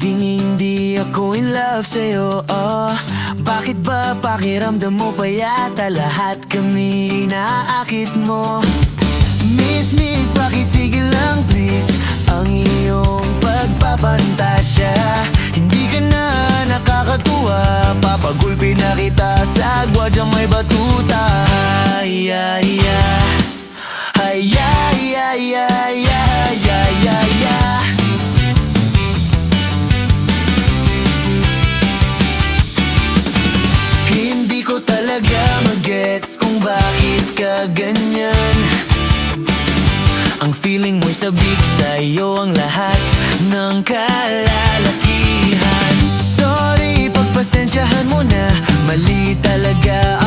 Hindi ako in love sa'yo, oh. Bakit ba pakiramdam mo pa yata lahat kami inaakit mo? Miss, bakit tigil lang please ang iyong pagpapantasya? Hindi ka na nakakatuwa, papagulpi na kita sa gwadyang may batuta. Ay, ay, ay. Ay, ay, ay, ay, ay, ay, ay, ay. Hindi ko talaga magets kung bakit ka ganyan. Ang feeling mo'y sabik sa'yo ang lahat ng kalalakihan. Sorry, pagpasensyahan mo na, mali talaga